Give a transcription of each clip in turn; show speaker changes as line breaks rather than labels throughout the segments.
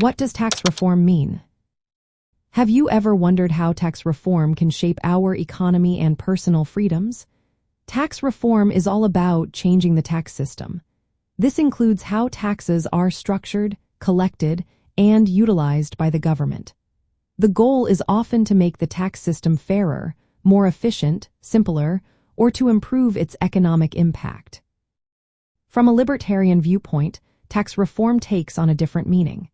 What does tax reform mean? Have you ever wondered how tax reform can shape our economy and personal freedoms? Tax reform is all about changing the tax system. This includes how taxes are structured, collected, and utilized by the government. The goal is often to make the tax system fairer, more efficient, simpler, or to improve its economic impact. From a libertarian viewpoint, tax reform takes on a different meaning.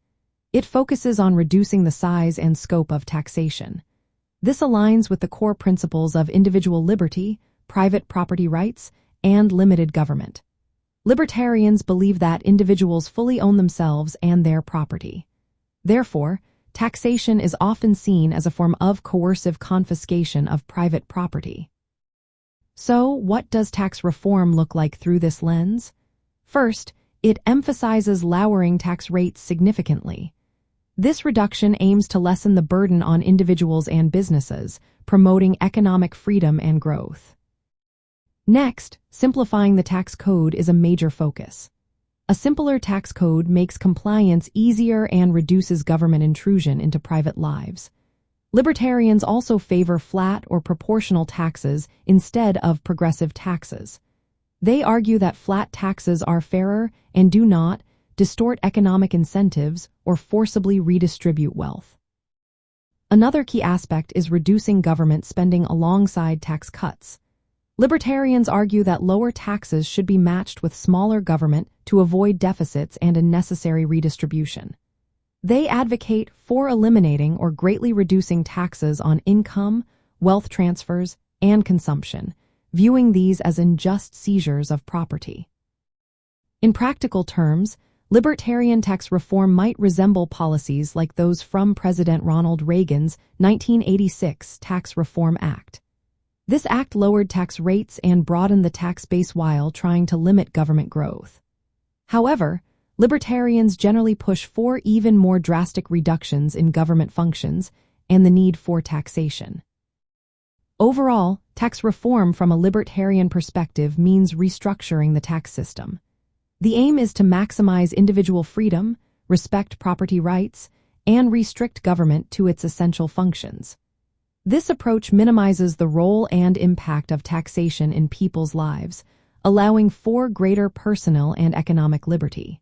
It focuses on reducing the size and scope of taxation. This aligns with the core principles of individual liberty, private property rights, and limited government. Libertarians believe that individuals fully own themselves and their property. Therefore, taxation is often seen as a form of coercive confiscation of private property. So, what does tax reform look like through this lens? First, it emphasizes lowering tax rates significantly. This reduction aims to lessen the burden on individuals and businesses, promoting economic freedom and growth. Next, simplifying the tax code is a major focus. A simpler tax code makes compliance easier and reduces government intrusion into private lives. Libertarians also favor flat or proportional taxes instead of progressive taxes. They argue that flat taxes are fairer and do not distort economic incentives or forcibly redistribute wealth. Another key aspect is reducing government spending alongside tax cuts. Libertarians argue that lower taxes should be matched with smaller government to avoid deficits and unnecessary redistribution. They advocate for eliminating or greatly reducing taxes on income, wealth transfers, and consumption, viewing these as unjust seizures of property. In practical terms, libertarian tax reform might resemble policies like those from President Ronald Reagan's 1986 Tax Reform Act. This act lowered tax rates and broadened the tax base while trying to limit government growth. However, libertarians generally push for even more drastic reductions in government functions and the need for taxation. Overall, tax reform from a libertarian perspective means restructuring the tax system. The aim is to maximize individual freedom, respect property rights, and restrict government to its essential functions. This approach minimizes the role and impact of taxation in people's lives, allowing for greater personal and economic liberty.